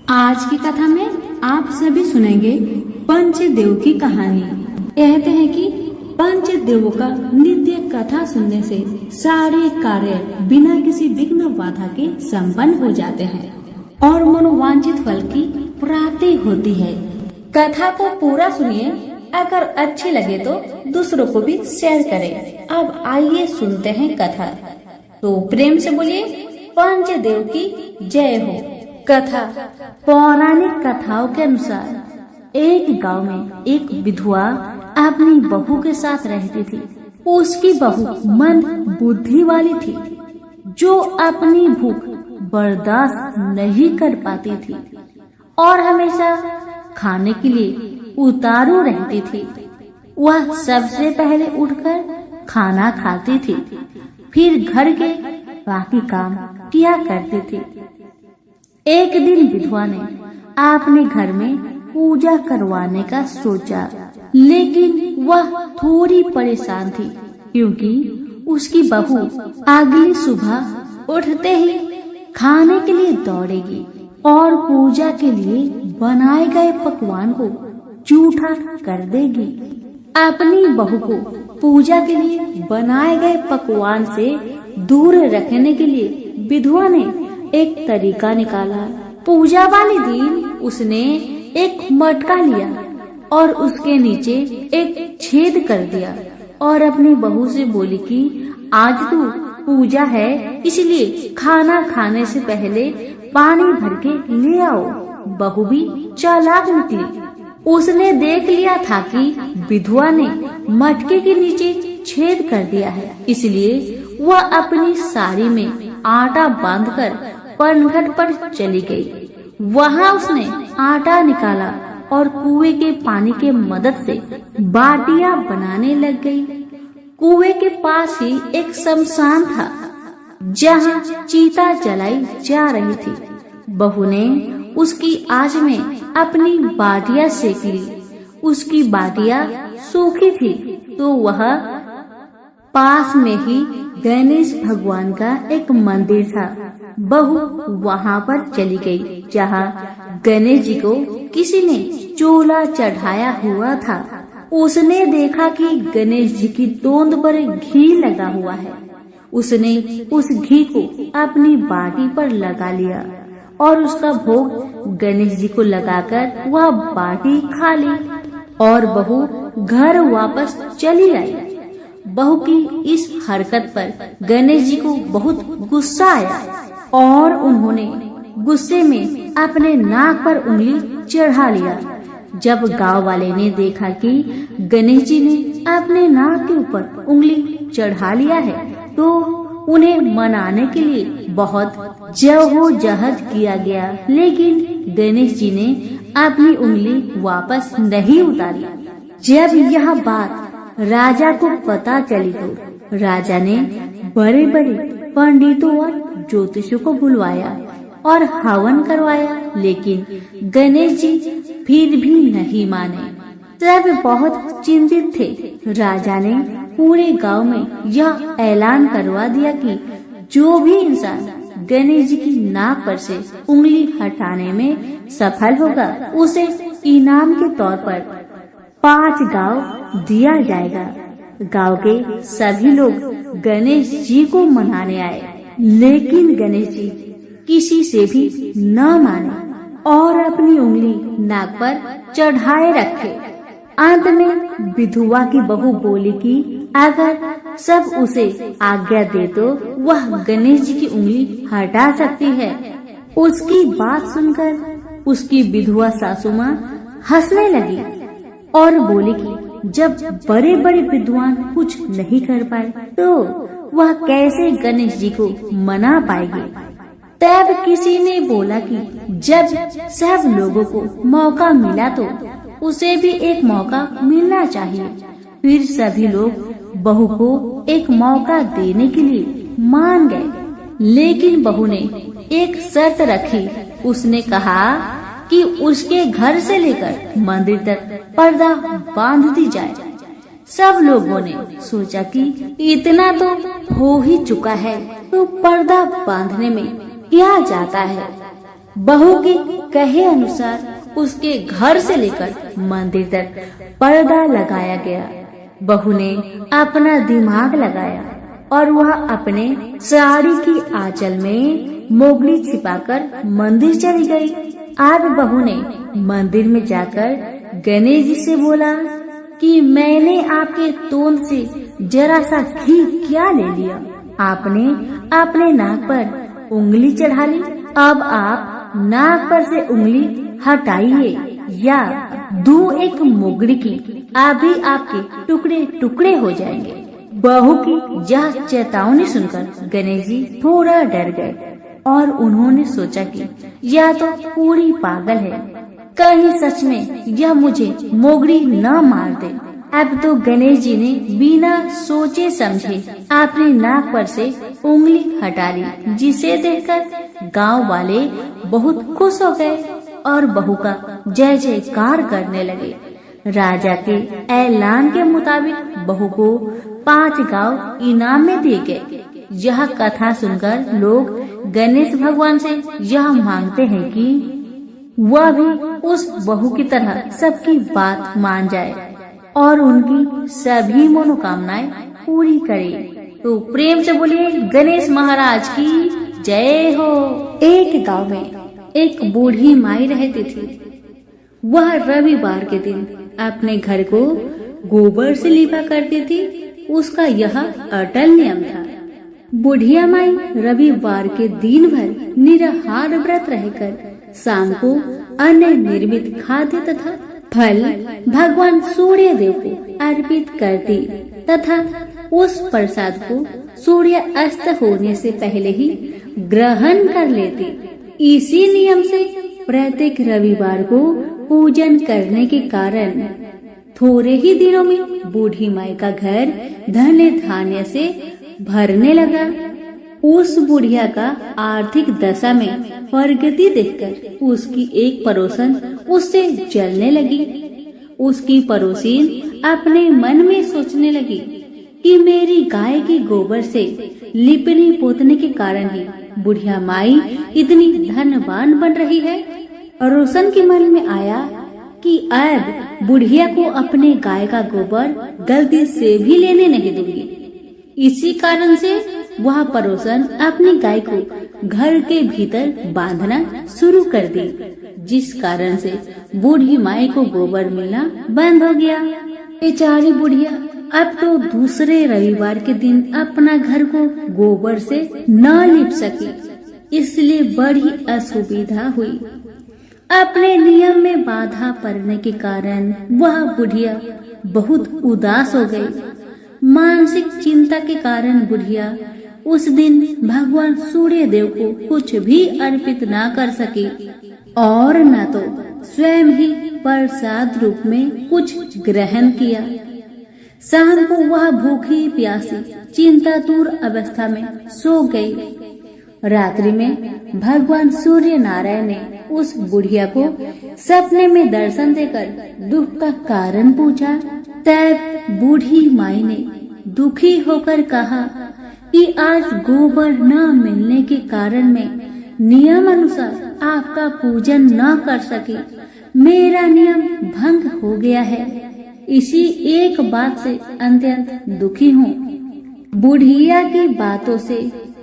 आज की कथा में आप सभी सुनेंगे पंचदेव की कहानी। कहते हैं कि पंचदेवों का नित्य कथा सुनने से सारे कार्य बिना किसी विघ्न बाधा के संपन्न हो जाते हैं और मनोवांछित फल की प्राप्ति होती है। कथा को पूरा सुनिए, अगर अच्छी लगे तो दूसरों को भी शेयर करें। अब आइए सुनते हैं कथा। तो प्रेम से बोलिए पंचदेव की जय हो। कथा। पौराणिक कथाओं के अनुसार एक गांव में एक विधवा अपनी बहू के साथ रहती थी। उसकी बहू मंद बुद्धि वाली थी, जो अपनी भूख बर्दाश्त नहीं कर पाती थी और हमेशा खाने के लिए उतारू रहती थी। वह सबसे पहले उठकर खाना खाती थी, फिर घर के बाकी काम किया करती थी। एक दिन विधवा ने अपने घर में पूजा करवाने का सोचा, लेकिन वह थोड़ी परेशान थी क्योंकि उसकी बहू अगली सुबह उठते ही खाने के लिए दौड़ेगी और पूजा के लिए बनाए गए पकवान को जूठा कर देगी। अपनी बहू को पूजा के लिए बनाए गए पकवान से दूर रखने के लिए विधवा ने एक तरीका निकाला। पूजा वाले दिन उसने एक मटका लिया और उसके नीचे एक छेद कर दिया और अपनी बहू से बोली कि आज तो पूजा है, इसलिए खाना खाने से पहले पानी भर के ले आओ। बहू भी चालाक निकली। उसने देख लिया था कि विधवा ने मटके के नीचे छेद कर दिया है, इसलिए वह अपनी साड़ी में आटा बांधकर पनघट पर चली गई। वहाँ उसने आटा निकाला और कुएं के पानी के मदद से बाटियां बनाने लग गई। कुएं के पास ही एक शमशान था, जहाँ चिता जलाई जा रही थी। बहू ने उसकी आंच में अपनी बाटियां सेक ली। उसकी बाटियां सूखी थी तो वह पास में ही गणेश भगवान का एक मंदिर था। बहू वहाँ पर चली गई, जहाँ गणेश जी को किसी ने चूल्हा चढ़ाया हुआ था। उसने देखा कि गणेश जी की तोंद पर घी लगा हुआ है। उसने उस घी को अपनी बाटी पर लगा लिया और उसका भोग गणेश जी को लगाकर वह बाटी खा ली और बहू घर वापस चली आई। बहू की इस हरकत पर गणेश जी को बहुत गुस्सा आया और उन्होंने गुस्से में अपने नाक पर उंगली चढ़ा लिया। जब गांव वाले ने देखा कि गणेश जी ने अपने नाक के ऊपर उंगली चढ़ा लिया है, तो उन्हें मनाने के लिए बहुत जद्दोजहद किया गया, लेकिन गणेश जी ने अपनी उंगली वापस नहीं उतारी। जब यह बात राजा को पता चली तो राजा ने बड़े बड़े पंडितों और ज्योतिषों को बुलवाया और हवन करवाया, लेकिन गणेश जी फिर भी नहीं माने। सब बहुत चिंतित थे। राजा ने पूरे गांव में यह ऐलान करवा दिया कि जो भी इंसान गणेश जी की नाक पर से उंगली हटाने में सफल होगा, उसे इनाम के तौर पर 5 गांव दिया जाएगा। गांव के सभी लोग गणेश जी को मनाने आए, लेकिन गणेश जी किसी से भी न माने और अपनी उंगली नाक पर चढ़ाए रखे। अंत में विधवा की बहू बोली कि अगर सब उसे आज्ञा दे तो वह गणेश जी की उंगली हटा सकती है। उसकी बात सुनकर उसकी विधवा सासू माँ हंसने लगी और बोली कि जब बड़े बड़े विद्वान कुछ नहीं कर पाए तो वह कैसे गणेश जी को मना पाएगी। तब किसी ने बोला कि जब सब लोगों को मौका मिला तो उसे भी एक मौका मिलना चाहिए। फिर सभी लोग बहू को एक मौका देने के लिए मान गए, लेकिन बहू ने एक शर्त रखी। उसने कहा कि उसके घर से लेकर मंदिर तक पर्दा बांध दी जाए। सब लोगों ने सोचा कि इतना तो हो ही चुका है, तो पर्दा बांधने में क्या जाता है। बहू के कहे अनुसार उसके घर से लेकर मंदिर तक पर्दा लगाया गया। बहू ने अपना दिमाग लगाया और वह अपने साड़ी की आंचल में मोगली छिपाकर मंदिर चली गई। अब बहू ने मंदिर में जाकर गणेश जी से बोला कि मैंने आपके तोंद से जरा सा घी क्या ले लिया, आपने अपने नाक पर उंगली चढ़ा ली। अब आप नाक पर से उंगली हटाइए या दूं एक मोगड़ी की, अभी आपके टुकड़े टुकड़े हो जाएंगे। बहू की यह चेतावनी सुनकर गणेश जी थोड़ा डर गए और उन्होंने सोचा कि यह तो पूरी पागल है, कहीं सच में यह मुझे मोगड़ी न मार दे। अब तो गणेश जी ने बिना सोचे समझे अपनी नाक पर से उंगली हटा ली, जिसे देखकर गांव वाले बहुत खुश हो गए और बहू का जय जयकार करने लगे। राजा के ऐलान के मुताबिक बहू को 5 गांव इनाम में दिए गए। यह कथा सुनकर लोग गणेश भगवान से यह मांगते हैं कि वह भी उस बहू की तरह सबकी बात मान जाए और उनकी सभी मनोकामनाएं पूरी करे। तो प्रेम से बोलिए गणेश महाराज की जय हो। एक गांव में एक बूढ़ी माई रहती थी। वह रविवार के दिन अपने घर को गोबर से लीपा करती थी। उसका यह अटल नियम था। बुढ़िया माई रविवार के दिन भर निराहार व्रत रहकर शाम को अन्न निर्मित खाद्य तथा फल भगवान सूर्य देव को अर्पित करती तथा उस प्रसाद को सूर्य अस्त होने से पहले ही ग्रहण कर लेती। इसी नियम से प्रत्येक रविवार को पूजन करने के कारण थोड़े ही दिनों में बूढ़ी माई का घर धन धान्य से भरने लगा। उस बुढ़िया का आर्थिक दशा में प्रगति देखकर उसकी एक पड़ोसन उससे जलने लगी। उसकी पड़ोसीन अपने मन में सोचने लगी कि मेरी गाय की गोबर से लिपने पोतने के कारण ही बुढ़िया माई इतनी धनवान बन रही है। रोशन के मन में आया कि अब बुढ़िया को अपने गाय का गोबर गलती से भी लेने नहीं दूंगी। इसी कारण से वह पड़ोसन अपनी गाय को घर के भीतर बांधना शुरू कर दी, जिस कारण से बूढ़ी माई को गोबर मिलना बंद हो गया। बेचारी बुढ़िया अब तो दूसरे रविवार के दिन अपना घर को गोबर से न लिप सकी, इसलिए बड़ी असुविधा हुई। अपने नियम में बाधा पड़ने के कारण वह बुढ़िया बहुत उदास हो गई। मानसिक चिंता के कारण बुढ़िया उस दिन भगवान सूर्य देव को कुछ भी अर्पित ना कर सकी और न तो स्वयं ही प्रसाद रूप में कुछ ग्रहण किया। शाम को वह भूखी प्यासी चिंतातुर अवस्था में सो गई। रात्रि में भगवान सूर्य नारायण ने उस बुढ़िया को सपने में दर्शन देकर दुख का कारण पूछा। तब बूढ़ी माई ने दुखी होकर कहा कि आज गोबर न मिलने के कारण मैं नियम अनुसार आपका पूजन न कर सकी। मेरा नियम भंग हो गया है। इसी एक बात से अत्यंत दुखी हूँ। बुढ़िया की बातों से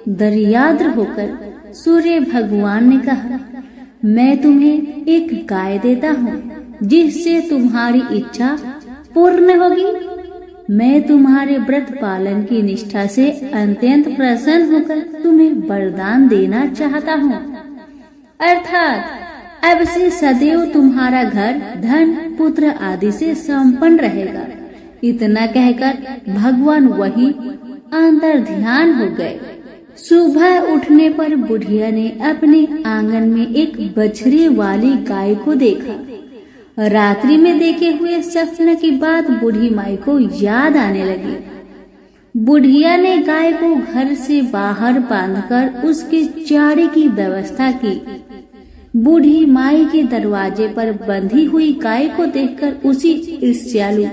दरियाद्र होकर सूर्य भगवान ने कहा, मैं तुम्हें एक गाय देता हूँ जिससे तुम्हारी इच्छा पूर्ण होगी। मैं तुम्हारे व्रत पालन की निष्ठा से अत्यंत प्रसन्न होकर तुम्हें वरदान देना चाहता हूँ, अर्थात अब से सदैव तुम्हारा घर धन पुत्र आदि से संपन्न रहेगा। इतना कहकर भगवान वही अंतर ध्यान हो गए। सुबह उठने पर बुढ़िया ने अपने आंगन में एक बछड़े वाली गाय को देखा। रात्रि में देखे हुए सपने की बात बूढ़ी माई को याद आने लगी। बुढ़िया ने गाय को घर से बाहर बांधकर उसके चारे की व्यवस्था की। बूढ़ी माई के दरवाजे पर बंधी हुई गाय को देखकर उसी ईर्ष्यालु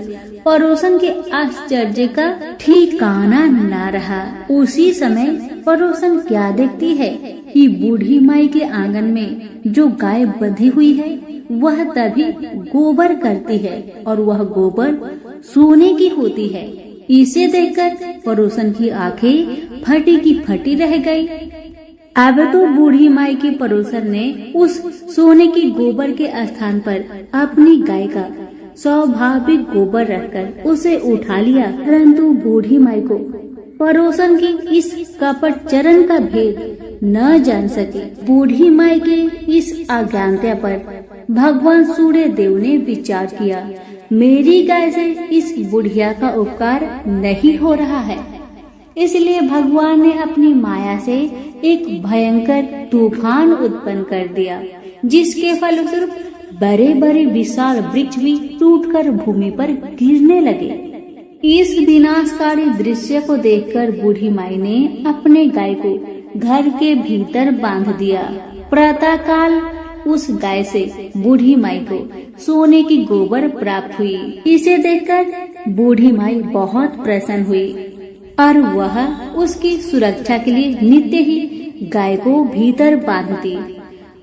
पड़ोसन के आश्चर्य का ठिकाना न रहा। उसी समय पड़ोसन क्या देखती है कि बूढ़ी माई के आंगन में जो गाय बंधी हुई है वह तभी गोबर करती है और वह गोबर सोने की होती है। इसे देखकर पड़ोसन की आंखें फटी की फटी रह गई। अब तो बूढ़ी माई की पड़ोसन ने उस सोने की गोबर के स्थान पर अपनी गाय का स्वाभाविक गोबर रखकर उसे उठा लिया, परंतु बूढ़ी माई को पड़ोसन की इस कपट चरण का भेद न जान सके। बूढ़ी माई के इस अज्ञानता पर भगवान सूर्य देव ने विचार किया, मेरी गाय से इस बुढ़िया का उपकार नहीं हो रहा है। इसलिए भगवान ने अपनी माया से एक भयंकर तूफान उत्पन्न कर दिया, जिसके फलस्वरूप बड़े बड़े विशाल वृक्ष भी टूटकर भूमि पर गिरने लगे। इस विनाशकारी दृश्य को देखकर बूढ़ी माई ने अपने गाय को घर के भीतर बांध दिया। प्रातः काल उस गाय से बूढ़ी माई को सोने की गोबर प्राप्त हुई। इसे देखकर बूढ़ी माई बहुत प्रसन्न हुई और वह उसकी सुरक्षा के लिए नित्य ही गाय को भीतर बांधती।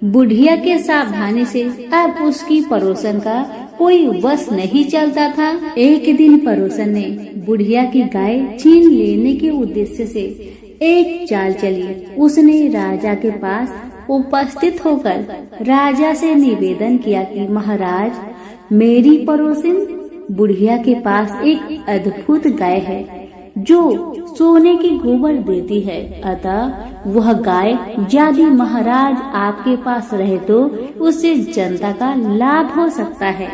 बुढ़िया के सावधानी से अब उसकी पड़ोसन का कोई वश नहीं चलता था। एक दिन पड़ोसन ने बुढ़िया की गाय छीन लेने के उद्देश्य से एक चाल चली। उसने राजा के पास उपस्थित होकर राजा से निवेदन किया कि महाराज, मेरी पड़ोसिन बुढ़िया के पास एक अद्भुत गाय है जो सोने की गोबर देती है, अतः वह गाय यदि महाराज आपके पास रहे तो उससे जनता का लाभ हो सकता है।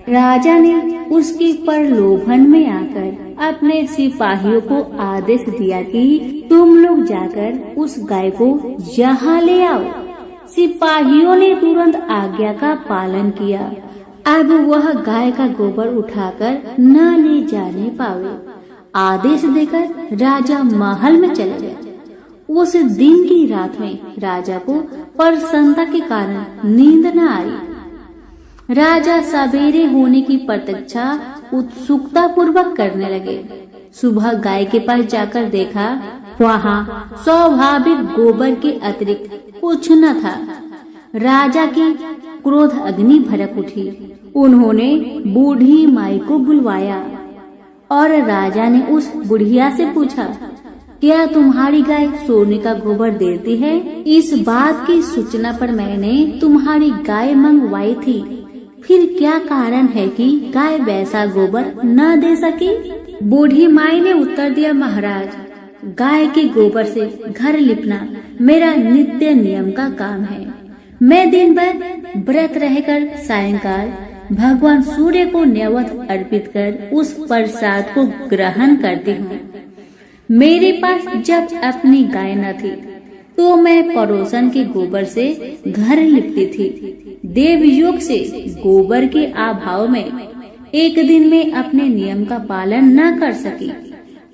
राजा ने उसकी प्रलोभन में आकर अपने सिपाहियों को आदेश दिया कि तुम लोग जाकर उस गाय को यहाँ ले आओ। सिपाहियों ने तुरंत आज्ञा का पालन किया। अब वह गाय का गोबर उठाकर न ले जाने पावे। आदेश देकर राजा महल में चला गया। उस दिन की रात में राजा को प्रसन्नता के कारण नींद न आई। राजा सवेरे होने की प्रतीक्षा उत्सुकता पूर्वक करने लगे। सुबह गाय के पास जाकर देखा, वहाँ स्वाभाविक गोबर के अतिरिक्त कुछ न था। राजा की क्रोध अग्नि भड़क उठी। उन्होंने बूढ़ी माई को बुलवाया और राजा ने उस बुढ़िया से पूछा, क्या तुम्हारी गाय सोने का गोबर देती है? इस बात की सूचना पर मैंने तुम्हारी गाय मंगवाई थी, फिर क्या कारण है कि गाय वैसा गोबर न दे सकी? बूढ़ी माई ने उत्तर दिया, महाराज, गाय के गोबर से घर लिपना मेरा नित्य नियम का काम है। मैं दिन भर व्रत रहकर सायंकाल भगवान सूर्य को नैवेद्य अर्पित कर उस प्रसाद को ग्रहण करती हूँ। मेरे पास जब अपनी गाय न थी तो मैं पड़ोसन के गोबर से घर लिपती थी। देवयोग से गोबर के अभाव में एक दिन में अपने नियम का पालन न कर सकी।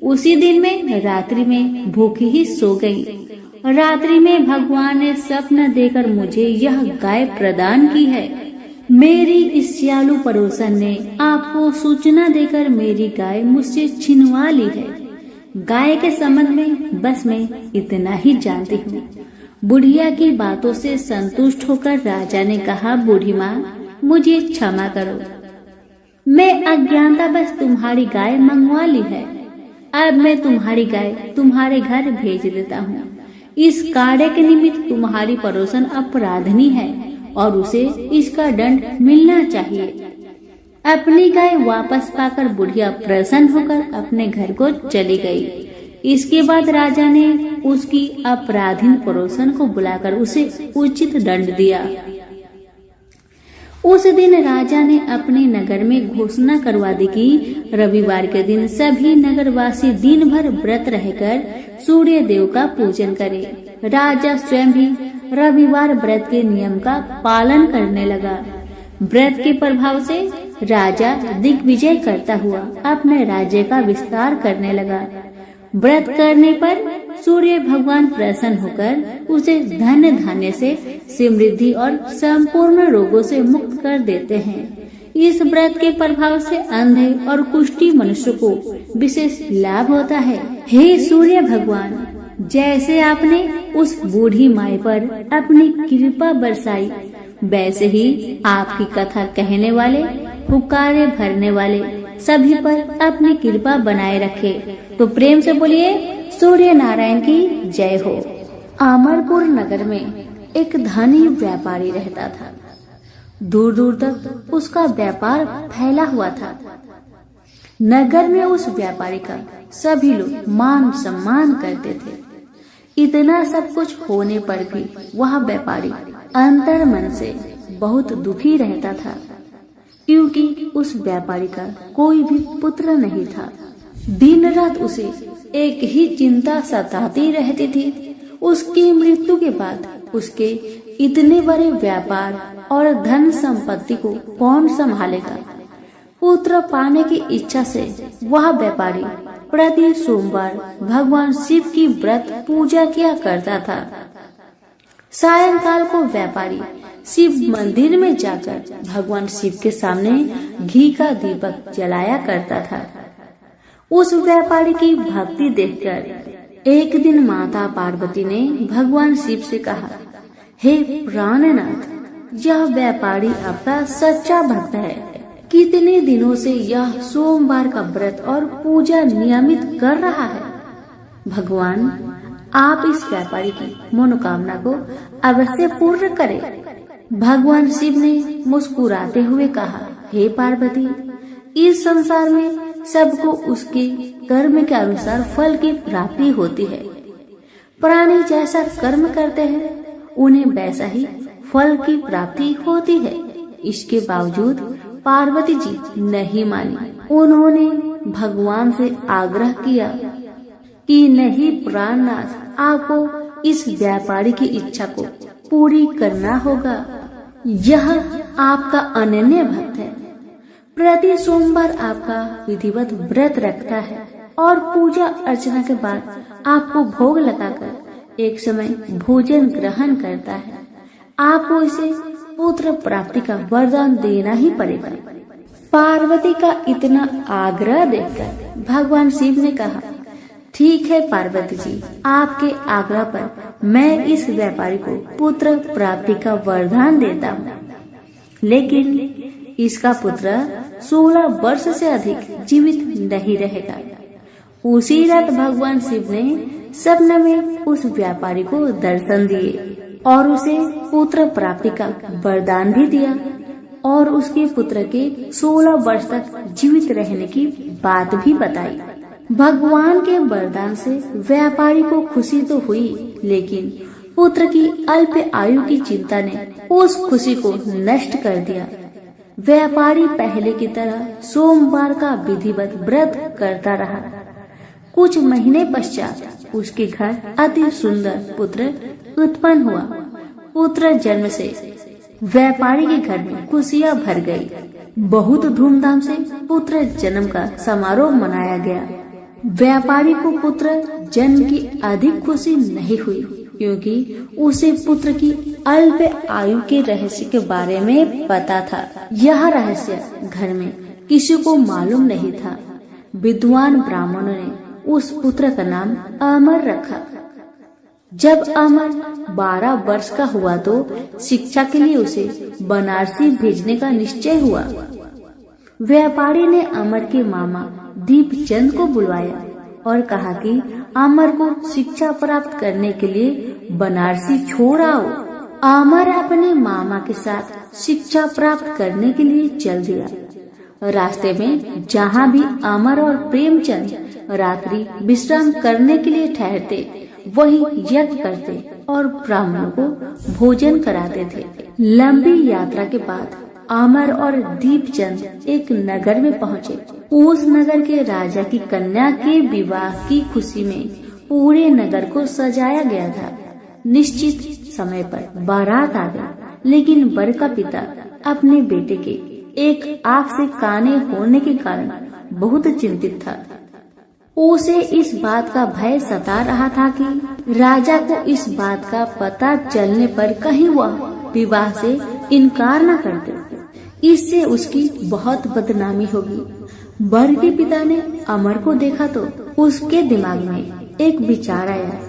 उसी दिन में रात्रि में भूखी ही सो गई। रात्रि में भगवान ने स्वप्न देकर मुझे यह गाय प्रदान की है। मेरी इस सियालू पड़ोसन ने आपको सूचना देकर मेरी गाय मुझसे छिनवा ली है। गाय के संबंध में बस मैं इतना ही जानती हूँ। बुढ़िया की बातों से संतुष्ट होकर राजा ने कहा, बूढ़ी माँ, मुझे क्षमा करो, मैं अज्ञानता बस तुम्हारी गाय मंगवा ली है। अब मैं तुम्हारी गाय तुम्हारे घर भेज देता हूँ। इस कार्य के निमित्त तुम्हारी पड़ोसन अपराधनी है और उसे इसका दंड मिलना चाहिए। अपनी गाय वापस पाकर बुढ़िया प्रसन्न होकर अपने घर को चली गई। इसके बाद राजा ने उसकी अपराधीन पड़ोसन को बुलाकर उसे उचित दंड दिया। उस दिन राजा ने अपने नगर में घोषणा करवा दी कि रविवार के दिन सभी नगरवासी दिन भर व्रत रहकर सूर्य देव का पूजन करें। राजा स्वयं भी रविवार व्रत के नियम का पालन करने लगा। व्रत के प्रभाव से राजा दिग्विजय करता हुआ अपने राज्य का विस्तार करने लगा। व्रत करने पर सूर्य भगवान प्रसन्न होकर उसे धन धान्य से समृद्धि और संपूर्ण रोगों से मुक्त कर देते हैं। इस व्रत के प्रभाव से अंधे और कुष्ठी मनुष्य को विशेष लाभ होता है। हे सूर्य भगवान, जैसे आपने उस बूढ़ी माई पर अपनी कृपा बरसाई, वैसे ही आपकी कथा कहने वाले, पुकारे भरने वाले सभी पर अपनी कृपा बनाए रखे। तो प्रेम से बोलिए सूर्य नारायण की जय हो। अमरपुर नगर में एक धनी व्यापारी रहता था। दूर दूर तक उसका व्यापार फैला हुआ था। नगर में उस व्यापारी का सभी लोग मान सम्मान करते थे। इतना सब कुछ होने पर भी वह व्यापारी अंतर मन से बहुत दुखी रहता था, क्योंकि उस व्यापारी का कोई भी पुत्र नहीं था। दिन रात उसे एक ही चिंता सताती रहती थी, उसकी मृत्यु के बाद उसके इतने बड़े व्यापार और धन संपत्ति को कौन संभालेगा। पुत्र पाने की इच्छा से वह व्यापारी प्रति सोमवार भगवान शिव की व्रत पूजा किया करता था। सायंकाल को व्यापारी शिव मंदिर में जाकर भगवान शिव के सामने घी का दीपक जलाया करता था। उस व्यापारी की भक्ति देखकर एक दिन माता पार्वती ने भगवान शिव से कहा, हे प्राणनाथ, यह व्यापारी आपका सच्चा भक्त है। कितने दिनों से यह सोमवार का व्रत और पूजा नियमित कर रहा है। भगवान, आप इस व्यापारी की मनोकामना को अवश्य पूर्ण करें। भगवान शिव ने मुस्कुराते हुए कहा, हे पार्वती, इस संसार में सबको उसके कर्म के अनुसार फल की प्राप्ति होती है। प्राणी जैसा कर्म करते हैं उन्हें वैसा ही फल की प्राप्ति होती है। इसके बावजूद पार्वती जी नहीं मानी। उन्होंने भगवान से आग्रह किया कि नहीं प्राणनाथ, आपको इस व्यापारी की इच्छा को पूरी करना होगा। यह आपका अनन्य भक्त है, प्रति सोमवार आपका विधिवत व्रत रखता है और पूजा अर्चना के बाद आपको भोग लगाकर एक समय भोजन ग्रहण करता है। आपको इसे पुत्र प्राप्ति का वरदान देना ही पड़ेगा। पार्वती का इतना आग्रह देखकर भगवान शिव ने कहा, ठीक है पार्वती जी, आपके आग्रह पर मैं इस व्यापारी को पुत्र प्राप्ति का वरदान देता हूँ, लेकिन इसका पुत्र 16 वर्ष से अधिक जीवित नहीं रहेगा। उसी रात भगवान शिव ने सपने में उस व्यापारी को दर्शन दिए और उसे पुत्र प्राप्ति का वरदान भी दिया और उसके पुत्र के 16 वर्ष तक जीवित रहने की बात भी बताई। भगवान के वरदान से व्यापारी को खुशी तो हुई, लेकिन पुत्र की अल्प आयु की चिंता ने उस खुशी को नष्ट कर दिया। व्यापारी पहले की तरह सोमवार का विधिवत व्रत करता रहा। कुछ महीने पश्चात उसके घर अति सुंदर पुत्र उत्पन्न हुआ। पुत्र जन्म से व्यापारी के घर में खुशियां भर गई। बहुत धूमधाम से पुत्र जन्म का समारोह मनाया गया। व्यापारी को पुत्र जन्म की अधिक खुशी नहीं हुई, क्योंकि उसे पुत्र की अल्प आयु के रहस्य के बारे में पता था। यह रहस्य घर में किसी को मालूम नहीं था। विद्वान ब्राह्मणों ने उस पुत्र का नाम अमर रखा। जब अमर 12 वर्ष का हुआ तो शिक्षा के लिए उसे बनारसी भेजने का निश्चय हुआ। व्यापारी ने अमर के मामा दीपचंद को बुलवाया और कहा कि अमर को शिक्षा प्राप्त करने के लिए बनारसी छोड़ आओ। अमर अपने मामा के साथ शिक्षा प्राप्त करने के लिए चल दिया। रास्ते में जहाँ भी अमर और प्रेमचंद रात्रि विश्राम करने के लिए ठहरते, वही यज्ञ करते और ब्राह्मणों को भोजन कराते थे। लंबी यात्रा के बाद अमर और दीपचंद एक नगर में पहुँचे। उस नगर के राजा की कन्या के विवाह की खुशी में पूरे नगर को सजाया गया था। निश्चित समय पर बारात आ गई, लेकिन वर का पिता अपने बेटे के एक आंख से काने होने के कारण बहुत चिंतित था। उसे इस बात का भय सता रहा था कि राजा को इस बात का पता चलने पर कहीं वह विवाह से इनकार न कर दे, इससे उसकी बहुत बदनामी होगी। वर के पिता ने अमर को देखा तो उसके दिमाग में एक विचार आया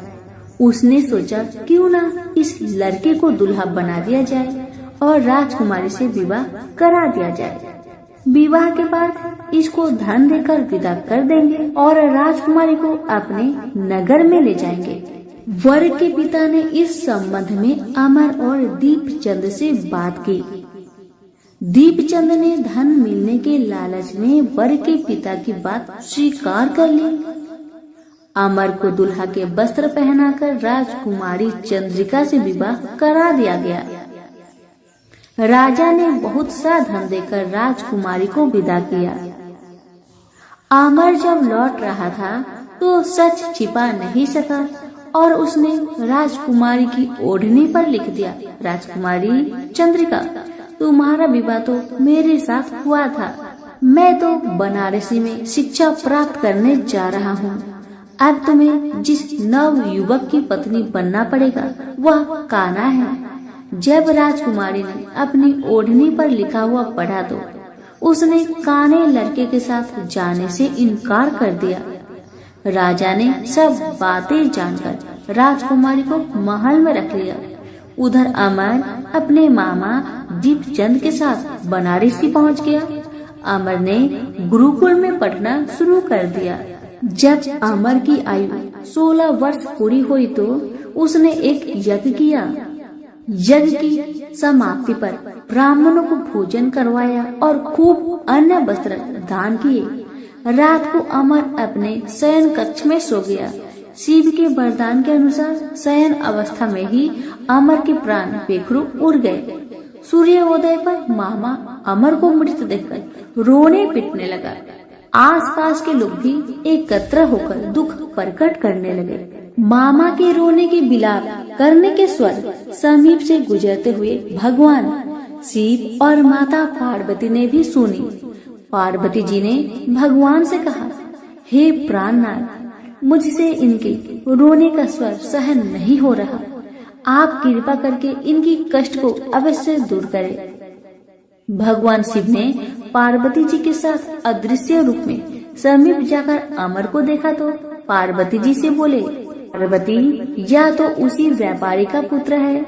उसने सोचा क्यों ना इस लड़के को दुल्हा बना दिया जाए और राजकुमारी से विवाह करा दिया जाए। विवाह के बाद इसको धन देकर विदा कर देंगे और राजकुमारी को अपने नगर में ले जाएंगे। वर के पिता ने इस संबंध में अमर और दीपचंद से बात की। दीपचंद ने धन मिलने के लालच में वर के पिता की बात स्वीकार कर ली। अमर को दुल्हा के वस्त्र पहनाकर राजकुमारी चंद्रिका से विवाह करा दिया गया। राजा ने बहुत सा धन देकर राजकुमारी को विदा किया। अमर जब लौट रहा था तो सच छिपा नहीं सका और उसने राजकुमारी की ओढ़नी पर लिख दिया, राजकुमारी चंद्रिका, तुम्हारा विवाह तो मेरे साथ हुआ था। मैं तो बनारसी में शिक्षा प्राप्त करने जा रहा हूँ। अब तुम्हें जिस नव युवक की पत्नी बनना पड़ेगा वह कान्हा है। जब राजकुमारी ने अपनी ओढ़नी पर लिखा हुआ पढ़ा तो उसने काने लड़के के साथ जाने से इनकार कर दिया। राजा ने सब बातें जानकर राजकुमारी को महल में रख लिया। उधर अमर अपने मामा दीपचंद के साथ बनारसी पहुंच गया। अमर ने गुरुकुल में पढ़ना शुरू कर दिया। जब अमर की आयु 16 वर्ष पूरी हुई तो उसने एक यज्ञ किया। यज्ञ की समाप्ति पर ब्राह्मणों को भोजन करवाया और खूब अन्न वस्त्र दान किए। रात को अमर अपने शयन कक्ष में सो गया। शिव के वरदान के अनुसार शयन अवस्था में ही अमर के प्राण बेखरू उड़ गए। सूर्योदय पर मामा अमर को मृत देखकर रोने पिटने लगा। आसपास के लोग भी एकत्र होकर दुख प्रकट करने लगे। मामा के रोने की विलाप करने के स्वर समीप से गुजरते हुए भगवान शिव और माता पार्वती ने भी सुनी। पार्वती जी ने भगवान से कहा, हे प्राणनाथ, मुझसे इनके रोने का स्वर सहन नहीं हो रहा। आप कृपा करके इनकी कष्ट को अवश्य दूर करें। भगवान शिव ने पार्वती जी के साथ अदृश्य रूप में समीप जाकर अमर को देखा तो पार्वती जी से बोले, पार्वती, यह तो उसी व्यापारी का पुत्र है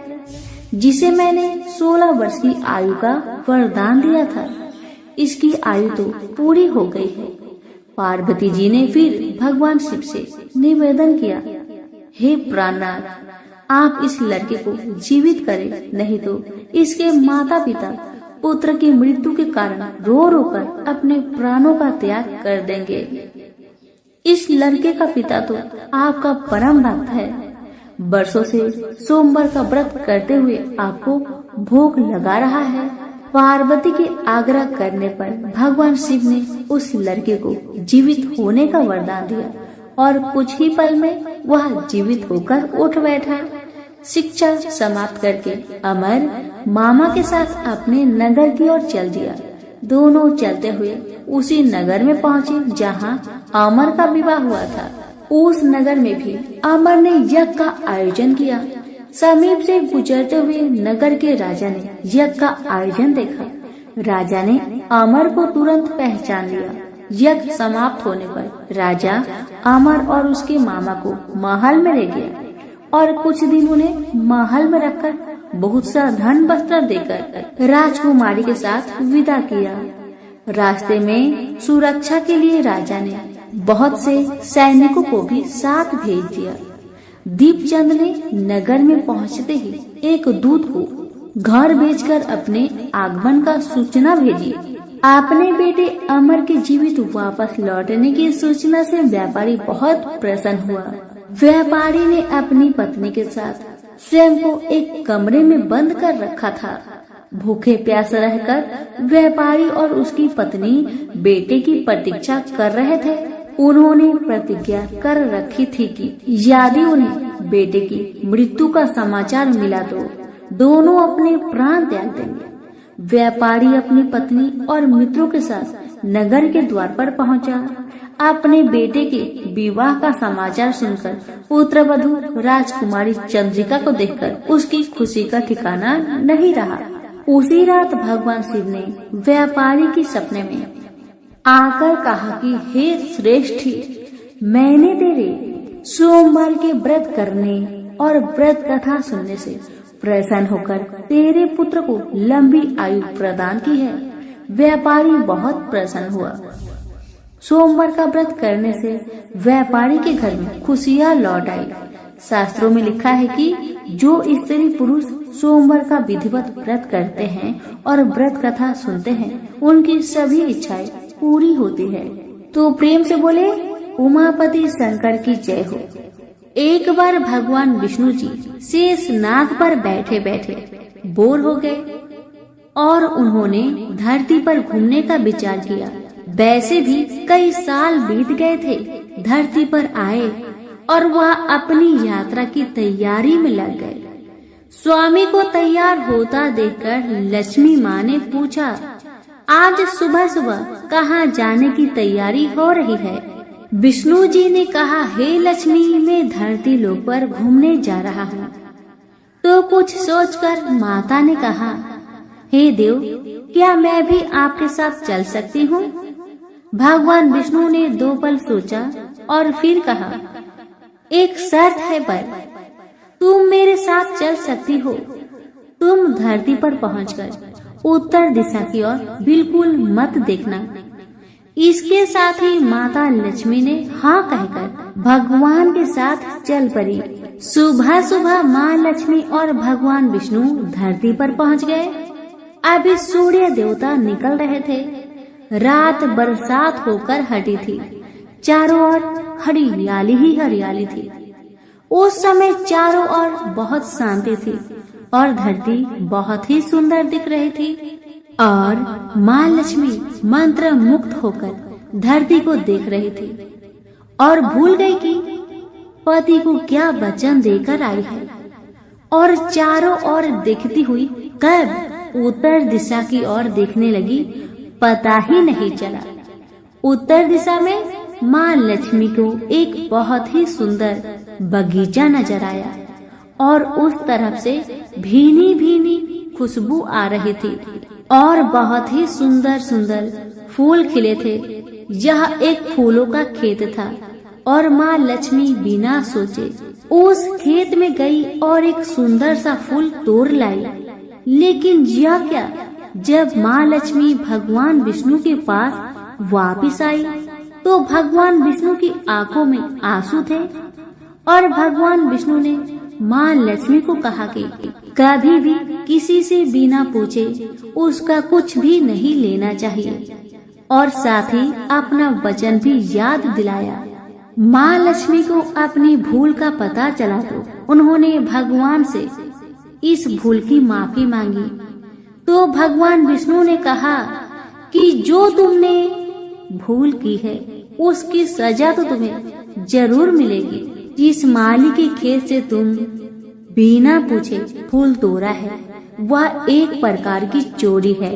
जिसे मैंने 16 वर्ष की आयु का वरदान दिया था। इसकी आयु तो पूरी हो गई है। पार्वती जी ने फिर भगवान शिव से निवेदन किया, हे प्राणनाथ, आप इस लड़के को जीवित करें, नहीं तो इसके माता पिता पुत्र की मृत्यु के कारण रो रो कर अपने प्राणों का त्याग कर देंगे। इस लड़के का पिता तो आपका परम भक्त है। वर्षों से सोमवार का व्रत करते हुए आपको भोग लगा रहा है। पार्वती के आग्रह करने पर भगवान शिव ने उस लड़के को जीवित होने का वरदान दिया और कुछ ही पल में वह जीवित होकर उठ बैठा। शिक्षा समाप्त करके अमर मामा के साथ अपने नगर की ओर चल दिया। दोनों चलते हुए उसी नगर में पहुँचे जहाँ अमर का विवाह हुआ था। उस नगर में भी अमर ने यज्ञ का आयोजन किया। समीप से गुजरते हुए नगर के राजा ने यज्ञ का आयोजन देखा। राजा ने अमर को तुरंत पहचान लिया। यज्ञ समाप्त होने पर राजा अमर और उसके मामा को महल में ले गया और कुछ दिन उन्हें महल में रखकर बहुत सा धन वस्त्र देकर राजकुमारी के साथ विदा किया। रास्ते में सुरक्षा के लिए राजा ने बहुत से सैनिकों को भी साथ भेज दिया। दीपचंद ने नगर में पहुंचते ही एक दूत को घर भेजकर अपने आगमन का सूचना भेजी। अपने बेटे अमर के जीवित वापस लौटने की सूचना से व्यापारी बहुत प्रसन्न हुआ। व्यापारी ने अपनी पत्नी के साथ स्वयं को एक कमरे में बंद कर रखा था। भूखे प्यासे रहकर व्यापारी और उसकी पत्नी बेटे की प्रतीक्षा कर रहे थे। उन्होंने प्रतिज्ञा कर रखी थी कि यदि उन्हें बेटे की मृत्यु का समाचार मिला तो दोनों अपने प्राण त्याग देंगे। व्यापारी अपनी पत्नी और मित्रों के साथ नगर के द्वार पर पहुंचा। अपने बेटे के विवाह का समाचार सुनकर पुत्रवधू राजकुमारी चंद्रिका को देखकर उसकी खुशी का ठिकाना नहीं रहा। उसी रात भगवान शिव ने व्यापारी के सपने में आकर कहा कि हे श्रेष्ठी, मैंने तेरे सोमवार के व्रत करने और व्रत कथा सुनने से प्रसन्न होकर तेरे पुत्र को लंबी आयु प्रदान की है। व्यापारी बहुत प्रसन्न हुआ। सोमवार का व्रत करने से व्यापारी के घर में खुशियाँ लौट आई। शास्त्रों में लिखा है कि जो स्त्री पुरुष सोमवार का विधिवत व्रत करते हैं और व्रत कथा सुनते हैं, उनकी सभी इच्छाएं पूरी होती है। तो प्रेम से बोले उमापति शंकर की जय हो। एक बार भगवान विष्णु जी शेषनाग पर बैठे बैठे बोर हो गए और उन्होंने धरती पर घूमने का विचार किया। वैसे भी कई साल बीत गए थे। धरती पर आए और वह अपनी यात्रा की तैयारी में लग गए। स्वामी को तैयार होता देखकर लक्ष्मी माँ ने पूछा, आज सुबह सुबह कहाँ जाने की तैयारी हो रही है? विष्णु जी ने कहा, हे लक्ष्मी, मैं धरती लोक पर घूमने जा रहा हूँ। तो कुछ सोचकर माता ने कहा, हे देव, क्या मैं भी आपके साथ चल सकती हूँ? भगवान विष्णु ने 2 पल सोचा और फिर कहा, एक शर्त है, पर तुम मेरे साथ चल सकती हो। तुम धरती पर पहुंचकर उत्तर दिशा की ओर बिल्कुल मत देखना। इसके साथ ही माता लक्ष्मी ने हाँ कहकर भगवान के साथ चल पड़ी। सुबह सुबह माँ लक्ष्मी और भगवान विष्णु धरती पर पहुंच गए। अभी सूर्य देवता निकल रहे थे। रात बरसात होकर हटी थी। चारों ओर हरियाली ही हरियाली थी। उस समय चारों ओर बहुत शांति थी और धरती बहुत ही सुंदर दिख रही थी। और माँ लक्ष्मी मंत्र मुक्त होकर धरती को देख रही थी और भूल गई कि पति को क्या वचन देकर आई है। और चारों ओर देखती हुई कब उत्तर दिशा की ओर देखने लगी, पता ही नहीं चला। उत्तर दिशा में माँ लक्ष्मी को एक बहुत ही सुंदर बगीचा नजर आया और उस तरफ से भीनी भीनी खुशबू आ रही थी और बहुत ही सुंदर सुंदर फूल खिले थे। यह एक फूलों का खेत था और माँ लक्ष्मी बिना सोचे उस खेत में गई और एक सुंदर सा फूल तोड़ लाई। लेकिन यह क्या, जब माँ लक्ष्मी भगवान विष्णु के पास वापिस आई तो भगवान विष्णु की आंखों में आंसू थे और भगवान विष्णु ने माँ लक्ष्मी को कहा कि कभी भी किसी से बिना पूछे उसका कुछ भी नहीं लेना चाहिए और साथ ही अपना वचन भी याद दिलाया। माँ लक्ष्मी को अपनी भूल का पता चला तो उन्होंने भगवान से इस भूल की माफी मांगी। तो भगवान विष्णु ने कहा कि जो तुमने भूल की है उसकी सजा तो तुम्हें जरूर मिलेगी। जिस माली के खेत से तुम बिना पूछे फूल तोड़ा है वह एक प्रकार की चोरी है।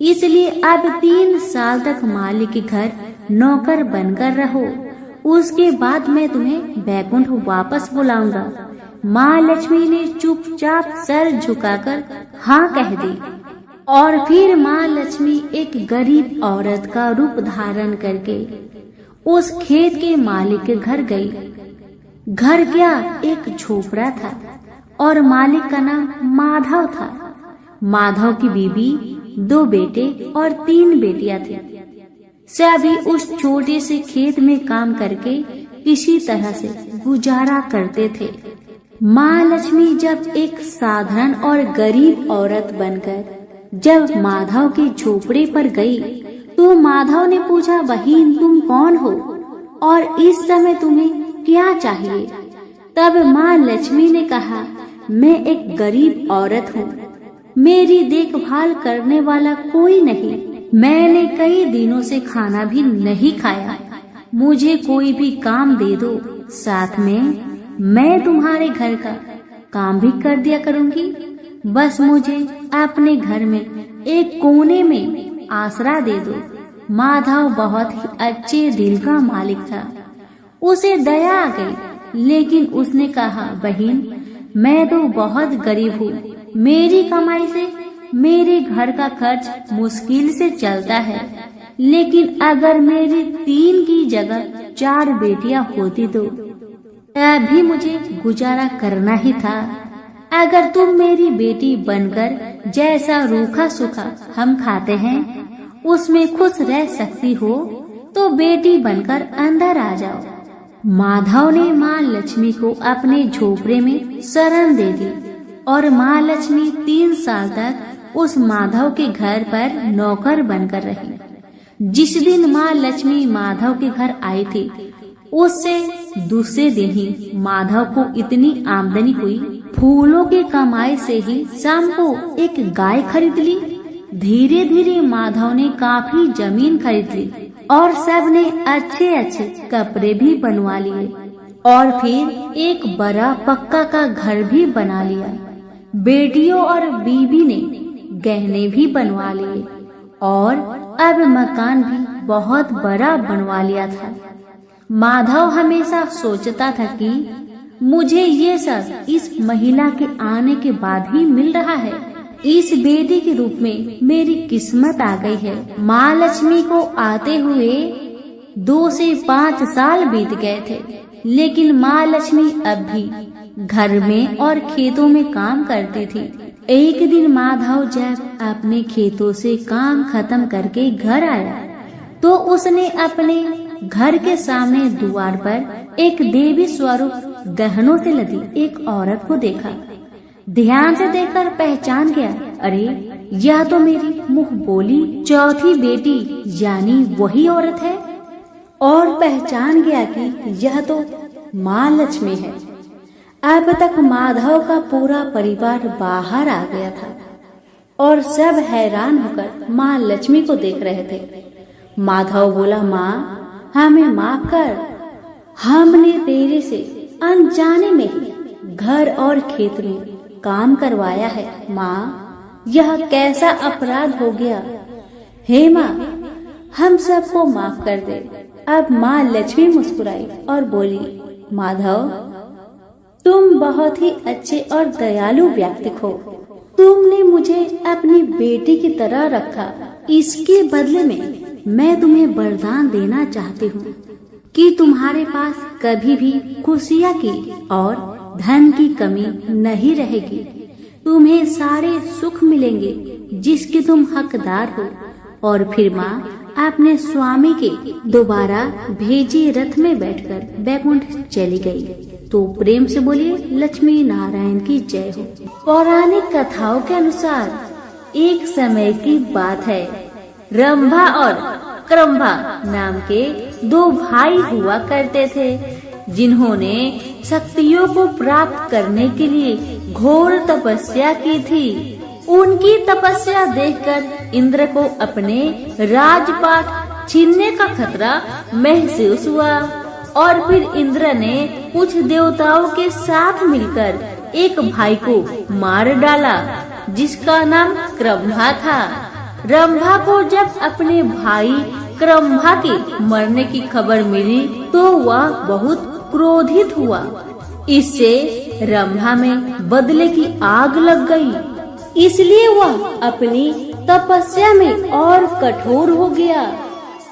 इसलिए अब 3 साल तक माली के घर नौकर बनकर रहो। उसके बाद मैं तुम्हें बैकुंठ वापस बुलाऊंगा। माँ लक्ष्मी ने चुपचाप सर झुकाकर हाँ कह दी और फिर माँ लक्ष्मी एक गरीब औरत का रूप धारण करके उस खेत के मालिक के घर गई। घर क्या, एक झोपड़ा था और मालिक का नाम माधव था। माधव की बीवी, 2 बेटे और 3 बेटियां थी। सभी उस छोटे से खेत में काम करके किसी तरह से गुजारा करते थे। माँ लक्ष्मी जब एक साधारण और गरीब औरत बनकर जब माधव के झोपड़े पर गई तो माधव ने पूछा, बहन तुम कौन हो और इस समय तुम्हें क्या चाहिए? तब माँ लक्ष्मी ने कहा, मैं एक गरीब औरत हूँ। मेरी देखभाल करने वाला कोई नहीं। मैंने कई दिनों से खाना भी नहीं खाया। मुझे कोई भी काम दे दो, साथ में मैं तुम्हारे घर का काम भी कर दिया करूँगी। बस मुझे अपने घर में एक कोने में आसरा दे दो। माधव बहुत ही अच्छे दिल का मालिक था। उसे दया आ गई, लेकिन उसने कहा, बहन मैं तो बहुत गरीब हूँ। मेरी कमाई से मेरे घर का खर्च मुश्किल से चलता है। लेकिन अगर मेरी 3 की जगह 4 बेटियां होती तो तभी मुझे गुजारा करना ही था। अगर तुम मेरी बेटी बनकर जैसा रूखा सूखा हम खाते हैं उसमें खुश रह सकती हो तो बेटी बनकर अंदर आ जाओ। माधव ने माँ लक्ष्मी को अपने झोपड़े में शरण दे दी और माँ लक्ष्मी 3 साल तक उस माधव के घर पर नौकर बनकर रही। जिस दिन माँ लक्ष्मी माधव के घर आई थी उससे दूसरे दिन ही माधव को इतनी आमदनी हुई, फूलों की कमाई से ही शाम को एक गाय खरीद ली। धीरे धीरे माधव ने काफी जमीन खरीद ली और सबने अच्छे अच्छे कपड़े भी बनवा लिए और फिर एक बड़ा पक्का का घर भी बना लिया। बेटियों और बीबी ने गहने भी बनवा लिए और अब मकान भी बहुत बड़ा बनवा लिया था। माधव हमेशा सोचता था कि मुझे ये सब इस महिला के आने के बाद ही मिल रहा है। इस बेटी के रूप में मेरी किस्मत आ गई है। माँ लक्ष्मी को आते हुए 2 से 5 साल बीत गए थे, लेकिन माँ लक्ष्मी अब भी घर में और खेतों में काम करती थी। एक दिन माधव जब अपने खेतों से काम खत्म करके घर आया तो उसने अपने घर के सामने द्वार पर एक देवी स्वरूप गहनों से लदी एक औरत को देखा। ध्यान से देखकर पहचान गया, अरे यह तो मेरी मुंह बोली चौथी बेटी यानी वही औरत है। और पहचान गया कि यह तो माँ लक्ष्मी है। अब तक माधव का पूरा परिवार बाहर आ गया था और सब हैरान होकर माँ लक्ष्मी को देख रहे थे। माधव बोला, माँ हमें माफ कर, हमने तेरे से अनजाने में ही घर और खेत में काम करवाया है। माँ यह कैसा अपराध हो गया। हे माँ हम सबको माफ कर दे। अब माँ लक्ष्मी मुस्कुराई और बोली, माधव तुम बहुत ही अच्छे और दयालु व्यक्ति हो। तुमने मुझे अपनी बेटी की तरह रखा। इसके बदले में मैं तुम्हें वरदान देना चाहती हूँ कि तुम्हारे पास कभी भी खुशियाँ की और धन की कमी नहीं रहेगी। तुम्हें सारे सुख मिलेंगे जिसके तुम हकदार हो। और फिर माँ अपने स्वामी के दोबारा भेजे रथ में बैठकर बैकुंठ चली गई। तो प्रेम से बोलिए लक्ष्मी नारायण की जय हो। पौराणिक कथाओं के अनुसार एक समय की बात है, रंभा और क्रंभा नाम के 2 भाई हुआ करते थे जिन्होंने शक्तियों को प्राप्त करने के लिए घोर तपस्या की थी। उनकी तपस्या देखकर इंद्र को अपने राजपाट छीनने का खतरा महसूस हुआ और फिर इंद्र ने कुछ देवताओं के साथ मिलकर एक भाई को मार डाला जिसका नाम क्रंभा था। रंभा को जब अपने भाई क्रंभा के मरने की खबर मिली तो वह बहुत क्रोधित हुआ। इससे रंभा में बदले की आग लग गई। इसलिए वह अपनी तपस्या में और कठोर हो गया।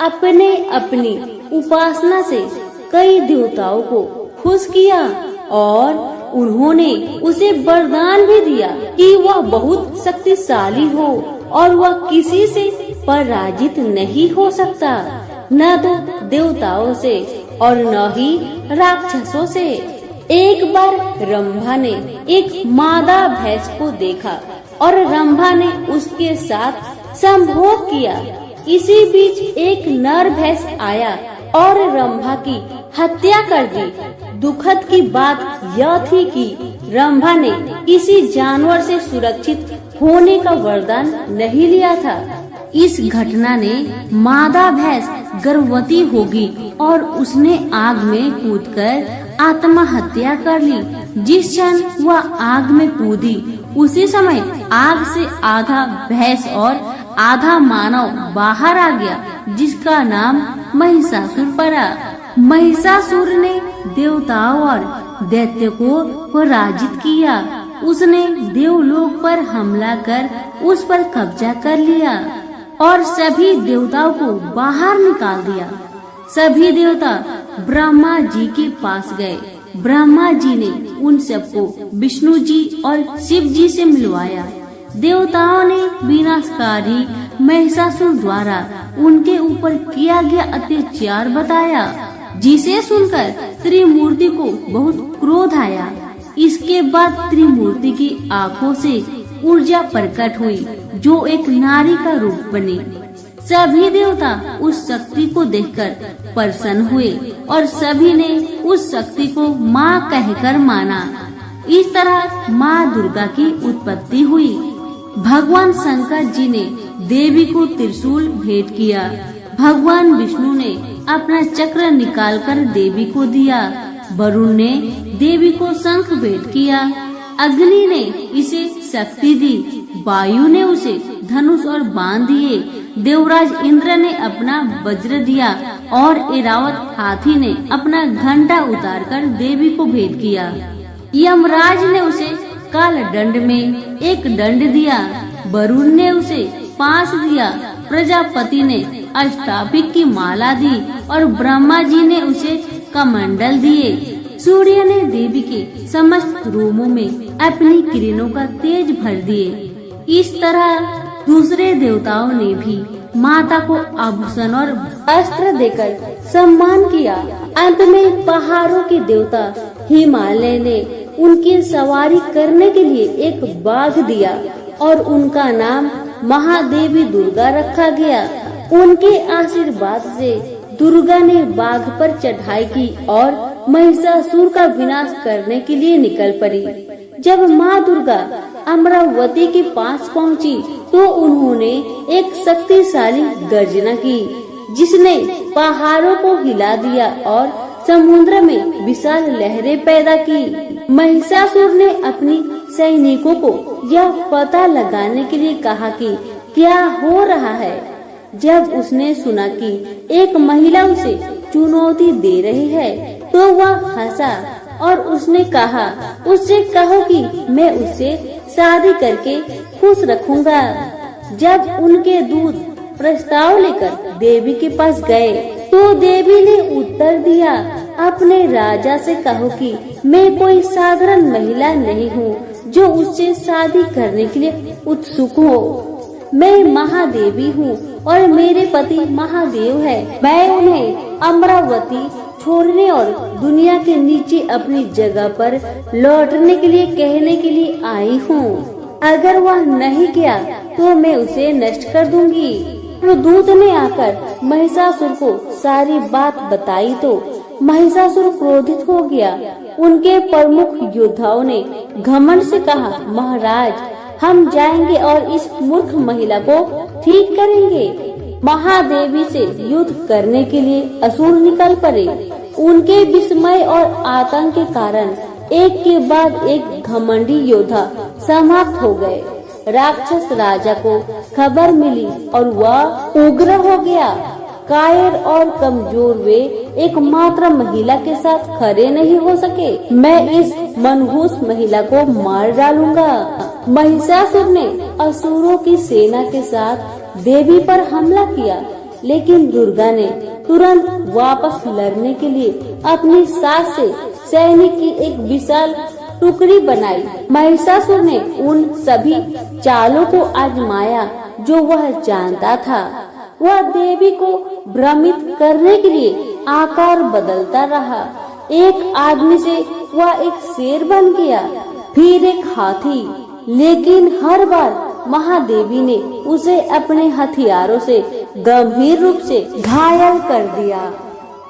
अपनी उपासना से कई देवताओं को खुश किया और उन्होंने उसे वरदान भी दिया कि वह बहुत शक्तिशाली हो और वह किसी से पराजित नहीं हो सकता, न तो देवताओं से और न ही राक्षसों से। एक बार रंभा ने एक मादा भैंस को देखा और रंभा ने उसके साथ संभोग किया। इसी बीच एक नर भैंस आया और रंभा की हत्या कर दी। दुखद की बात यह थी कि रंभा ने किसी जानवर से सुरक्षित होने का वरदान नहीं लिया था। इस घटना ने मादा भैंस गर्भवती होगी और उसने आग में कूदकर आत्महत्या कर ली। जिस क्षण वह आग में कूदी उसी समय आग से आधा भैंस और आधा मानव बाहर आ गया जिसका नाम महिषासुर पड़ा। महिषासुर ने देवताओं और दैत्य को पराजित किया। उसने देवलोक पर हमला कर उस पर कब्जा कर लिया और सभी देवताओं को बाहर निकाल दिया। सभी देवता ब्रह्मा जी के पास गए ब्रह्मा जी ने उन सबको विष्णु जी और शिव जी से मिलवाया। देवताओं ने विनाशकारी महिषासुर द्वारा उनके ऊपर किया गया अत्याचार बताया, जिसे सुनकर त्रिमूर्ति को बहुत क्रोध आया। इसके बाद त्रिमूर्ति की आंखों से ऊर्जा प्रकट हुई, जो एक नारी का रूप बनी। सभी देवता उस शक्ति को देखकर प्रसन्न हुए और सभी ने उस शक्ति को माँ कहकर माना। इस तरह माँ दुर्गा की उत्पत्ति हुई। भगवान शंकर जी ने देवी को त्रिशूल भेंट किया। भगवान विष्णु ने अपना चक्र निकालकर देवी को दिया। वरुण ने देवी को शंख भेंट किया। अग्नि ने इसे शक्ति दी। वायु ने उसे धनुष और बाण दिए। देवराज इंद्र ने अपना वज्र दिया और ऐरावत हाथी ने अपना घंटा उतारकर देवी को भेंट किया। यमराज ने उसे काल दंड में एक दंड दिया। वरुण ने उसे पाश दिया। प्रजापति ने अष्टाभिक की माला दी और ब्रह्मा जी ने उसे कमंडल दिए। सूर्य ने देवी के समस्त रूपों में अपनी किरणों का तेज भर दिए। इस तरह दूसरे देवताओं ने भी माता को आभूषण और अस्त्र देकर सम्मान किया। अंत में पहाड़ों के देवता हिमालय ने उनकी सवारी करने के लिए एक बाघ दिया और उनका नाम महादेवी दुर्गा रखा गया। उनके आशीर्वाद से दुर्गा ने बाघ पर चढ़ाई की और महिषासुर का विनाश करने के लिए निकल पड़ी। जब माँ दुर्गा अमरावती के पास पहुँची तो उन्होंने एक शक्तिशाली गर्जना की, जिसने पहाड़ों को हिला दिया और समुद्र में विशाल लहरें पैदा की। महिषासुर ने अपनी सैनिकों को यह पता लगाने के लिए कहा कि क्या हो रहा है। जब उसने सुना कि एक महिला उसे चुनौती दे रही है तो वह हंसा और उसने कहा, उससे कहो कि मैं उससे शादी करके खुश रखूंगा। जब उनके दूत प्रस्ताव लेकर देवी के पास गए तो देवी ने उत्तर दिया, अपने राजा से कहो कि मैं कोई साधारण महिला नहीं हूँ जो उससे शादी करने के लिए उत्सुक हो। मैं महादेवी हूँ और मेरे पति महादेव है। मैं उन्हें अमरावती छोड़ने और दुनिया के नीचे अपनी जगह पर लौटने के लिए कहने के लिए आई हूँ। अगर वह नहीं किया तो मैं उसे नष्ट कर दूंगी। तो दूत ने आकर महिषासुर को सारी बात बताई तो महिषासुर क्रोधित हो गया। उनके प्रमुख योद्धाओं ने घमंड से कहा, महाराज हम जाएंगे और इस मूर्ख महिला को ठीक करेंगे। महादेवी से युद्ध करने के लिए असुर निकल पड़े। उनके विस्मय और आतंक के कारण एक के बाद एक घमंडी योद्धा समाप्त हो गए। राक्षस राजा को खबर मिली और वह उग्र हो गया। कायर और कमजोर वे एकमात्र महिला के साथ खड़े नहीं हो सके। मैं इस मनहूस महिला को मार डालूंगा। महिषासुर ने असुरों की सेना के साथ देवी पर हमला किया, लेकिन दुर्गा ने तुरंत वापस लड़ने के लिए अपनी सास से सैनिक की एक विशाल टुकड़ी बनाई। महिषासुर ने उन सभी चालों को आजमाया जो वह जानता था। वह देवी को भ्रमित करने के लिए आकार बदलता रहा। एक आदमी से वह एक शेर बन गया, फिर एक हाथी, लेकिन हर बार महादेवी ने उसे अपने हथियारों से गंभीर रूप से घायल कर दिया।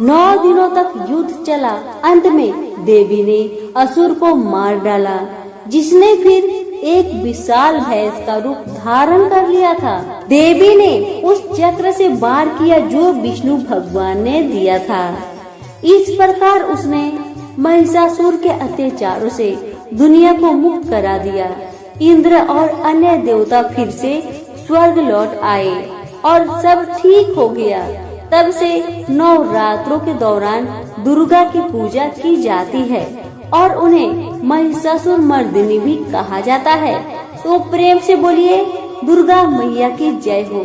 9 दिनों तक युद्ध चला। अंत में देवी ने असुर को मार डाला, जिसने फिर एक विशाल भैंस का रूप धारण कर लिया था। देवी ने उस चक्र से वार किया जो विष्णु भगवान ने दिया था। इस प्रकार उसने महिषासुर के अत्याचारों से दुनिया को मुक्त करा दिया। इंद्र और अन्य देवता फिर से स्वर्ग लौट आए और सब ठीक हो गया। तब से 9 रात्रों के दौरान दुर्गा की पूजा की जाती है और उन्हें महिषासुर मर्दिनी भी कहा जाता है। तो प्रेम से बोलिए दुर्गा मैया की जय हो।